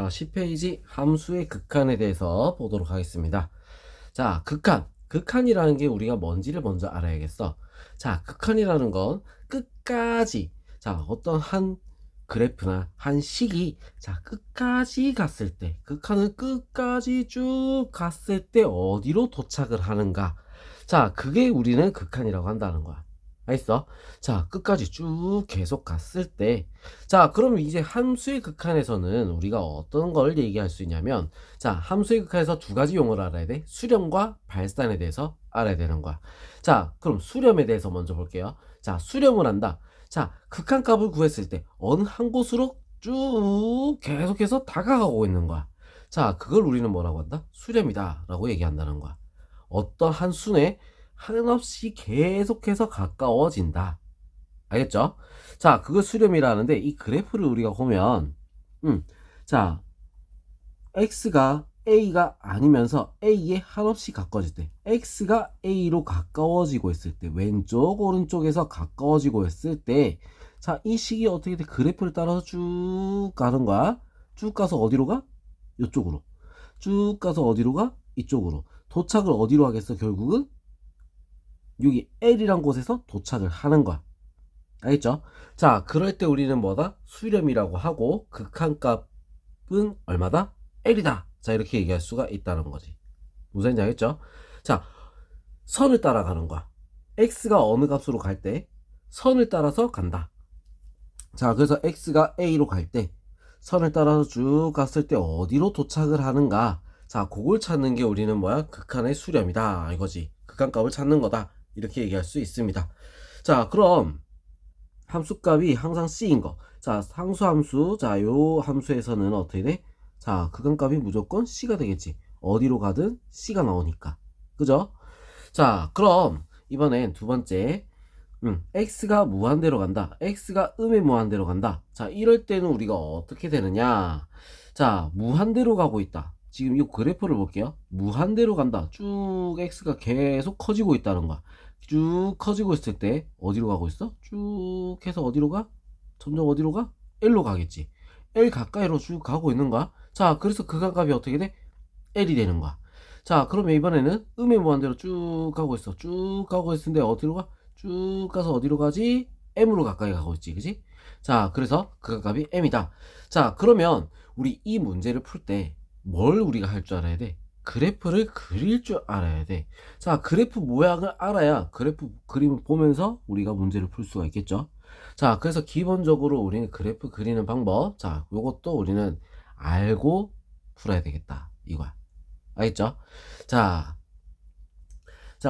10페이지 함수의 극한에 대해서 보도록 하겠습니다. 자, 극한. 극한이라는 게 우리가 뭔지를 먼저 알아야겠어. 자, 극한이라는 건 끝까지, 자, 어떤 한 그래프나 한 식이, 자, 끝까지 갔을 때, 극한은 끝까지 쭉 갔을 때 어디로 도착을 하는가. 자, 그게 우리는 극한이라고 한다는 거야. 알겠어? 자, 끝까지 쭉 계속 갔을 때, 자, 그럼 이제 함수의 극한에서는 우리가 어떤 걸 얘기할 수 있냐면, 자, 함수의 극한에서 두 가지 용어를 알아야 돼. 수렴과 발산에 대해서 알아야 되는 거야. 자, 그럼 수렴에 대해서 먼저 볼게요. 자, 수렴을 한다. 자, 극한값을 구했을 때 어느 한 곳으로 쭉 계속해서 다가가고 있는 거야. 자, 그걸 우리는 뭐라고 한다? 수렴이다 라고 얘기한다는 거야. 어떤 한 순에 한없이 계속해서 가까워진다. 알겠죠? 자, 그걸 수렴이라는데 이 그래프를 우리가 보면 자, x가 a가 아니면서 a에 한없이 가까워질 때, x가 a로 가까워지고 있을 때, 왼쪽 오른쪽에서 가까워지고 있을 때, 자, 이 식이 어떻게 돼? 그래프를 따라서 쭉 가는 거야. 쭉 가서 어디로 가? 이쪽으로. 쭉 가서 어디로 가? 이쪽으로. 도착을 어디로 하겠어? 결국은 여기 L이란 곳에서 도착을 하는 거야. 알겠죠? 자, 그럴 때 우리는 뭐다? 수렴이라고 하고 극한값은 얼마다? L이다. 자, 이렇게 얘기할 수가 있다는 거지. 무슨 말인지 알겠죠? 자, 선을 따라가는 거야. X가 어느 값으로 갈 때 선을 따라서 간다. 자, 그래서 X가 A로 갈 때 선을 따라서 쭉 갔을 때 어디로 도착을 하는가? 자, 그걸 찾는 게 우리는 뭐야? 극한의 수렴이다. 이거지. 극한값을 찾는 거다. 이렇게 얘기할 수 있습니다. 자, 그럼 함수값이 항상 C인 거. 자, 상수함수. 자, 요 함수에서는 어떻게 돼? 자, 극한값이 무조건 C가 되겠지. 어디로 가든 C가 나오니까. 그죠? 자, 그럼 이번엔 두 번째. x가 무한대로 간다. x가 음의 무한대로 간다. 자, 이럴 때는 우리가 어떻게 되느냐? 자, 무한대로 가고 있다. 지금 이 그래프를 볼게요. 무한대로 간다. 쭉 x가 계속 커지고 있다는 거야. 쭉 커지고 있을 때 어디로 가고 있어? 쭉 해서 어디로 가? 점점 어디로 가? L로 가겠지. L 가까이로 쭉 가고 있는 거야. 자, 그래서 극한값이 어떻게 돼? L이 되는 거야. 자, 그러면 이번에는 음의 무한대로 쭉 가고 있어. 쭉 가고 있는데 어디로 가? 쭉 가서 어디로 가지? M으로 가까이 가고 있지, 그지? 자, 그래서 극한값이 M이다. 자, 그러면 우리 이 문제를 풀 때 뭘 우리가 할 줄 알아야 돼? 그래프를 그릴 줄 알아야 돼. 자, 그래프 모양을 알아야 그래프 그림을 보면서 우리가 문제를 풀 수가 있겠죠. 자, 그래서 기본적으로 우리는 그래프 그리는 방법, 자, 요것도 우리는 알고 풀어야 되겠다, 이거야. 알겠죠? 자,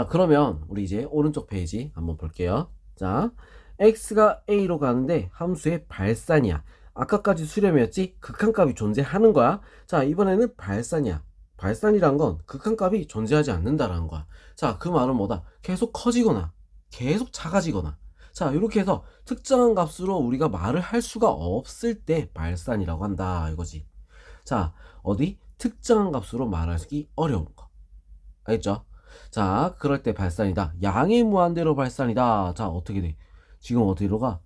그러면 우리 이제 오른쪽 페이지 한번 볼게요. 자, x가 a로 가는데 함수의 발산이야. 아까까지 수렴이었지? 극한값이 존재하는 거야. 자, 이번에는 발산이야. 발산이란 건 극한값이 존재하지 않는다라는 거야. 자, 그 말은 뭐다? 계속 커지거나 계속 작아지거나, 자, 이렇게 해서 특정한 값으로 우리가 말을 할 수가 없을 때 발산이라고 한다, 이거지. 자, 어디? 특정한 값으로 말하기 어려운 거. 알겠죠? 자, 그럴 때 발산이다. 양의 무한대로 발산이다. 자, 어떻게 돼? 지금 어디로 가?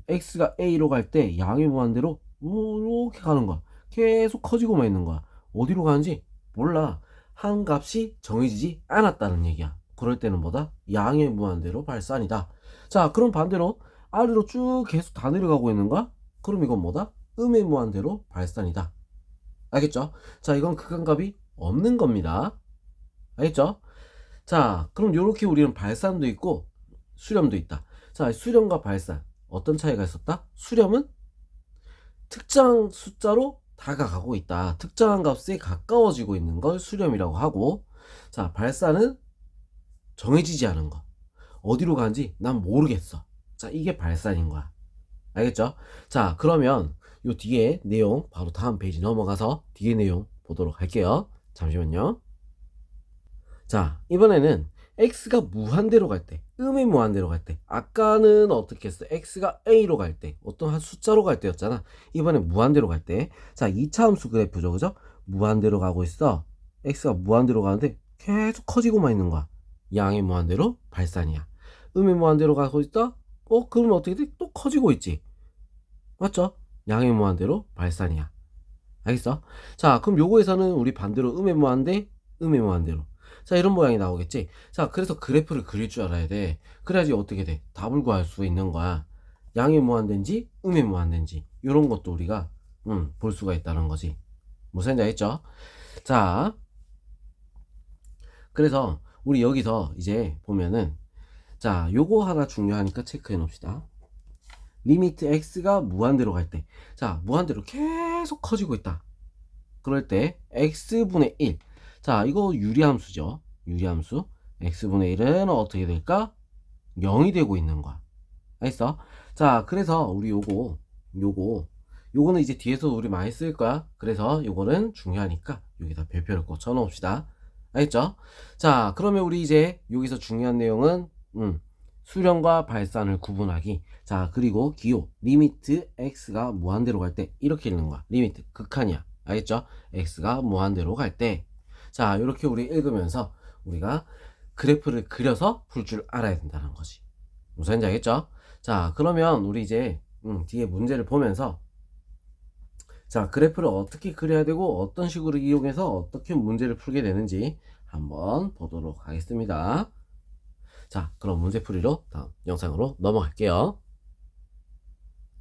x가 a로 갈 때 양의 무한대로 이렇게 가는 거야. 계속 커지고만 있는 거야. 어디로 가는지 몰라. 한 값이 정해지지 않았다는 얘기야. 그럴 때는 뭐다? 양의 무한대로 발산이다. 자, 그럼 반대로 아래로 쭉 계속 다 내려가고 있는 거야? 그럼 이건 뭐다? 음의 무한대로 발산이다. 알겠죠? 자, 이건 극한값이 없는 겁니다. 알겠죠? 자, 그럼 요렇게 우리는 발산도 있고 수렴도 있다. 자, 수렴과 발산 어떤 차이가 있었다? 수렴은 특정 숫자로 다가가고 있다. 특정한 값에 가까워지고 있는 걸 수렴이라고 하고, 자, 발산은 정해지지 않은 거. 어디로 가는지 난 모르겠어. 자, 이게 발산인 거야. 알겠죠? 자, 그러면 요 뒤에 내용 바로 다음 페이지 넘어가서 뒤에 내용 보도록 할게요. 잠시만요. 자, 이번에는 x가 무한대로 갈 때, 음의 무한대로 갈 때, 아까는 어떻게 했어? x가 a로 갈 때, 어떤 한 숫자로 갈 때였잖아. 이번엔 무한대로 갈 때, 자, 2차 함수 그래프죠, 그죠? 무한대로 가고 있어. x가 무한대로 가는데 계속 커지고만 있는 거야. 양의 무한대로 발산이야. 음의 무한대로 가고 있다? 그러면 어떻게 돼? 또 커지고 있지. 맞죠? 양의 무한대로 발산이야. 알겠어? 자, 그럼 요거에서는 우리 반대로 음의 무한대, 음의 무한대로. 자, 이런 모양이 나오겠지? 자, 그래서 그래프를 그릴 줄 알아야 돼. 그래야지 어떻게 돼? 답을 구할 수 있는 거야. 양의 무한대인지, 음의 무한대인지. 요런 것도 우리가, 볼 수가 있다는 거지. 무슨 말인지 알겠죠? 자, 그래서 우리 여기서 이제 보면은, 자, 요거 하나 중요하니까 체크해 놓읍시다. 리미트 x가 무한대로 갈 때, 자, 무한대로 계속 커지고 있다. 그럴 때 x분의 1. 자, 이거 유리함수죠. 유리함수. x분의 1은 어떻게 될까? 0이 되고 있는 거야. 알겠어? 자, 그래서 우리 요거는 이제 뒤에서 우리 많이 쓸 거야. 그래서 요거는 중요하니까 여기다 별표를 꼭 쳐놓읍시다. 알겠죠? 자, 그러면 우리 이제 여기서 중요한 내용은 수렴과 발산을 구분하기. 자, 그리고 기호 리미트 x가 무한대로 갈 때 이렇게 읽는 거야. 리미트 극한이야. 알겠죠? x가 무한대로 갈 때. 자, 이렇게 우리 읽으면서 우리가 그래프를 그려서 풀 줄 알아야 된다는 거지. 무슨 말인지 알겠죠? 자, 그러면 우리 이제 뒤에 문제를 보면서, 자, 그래프를 어떻게 그려야 되고 어떤 식으로 이용해서 어떻게 문제를 풀게 되는지 한번 보도록 하겠습니다. 자, 그럼 문제 풀이로 다음 영상으로 넘어갈게요.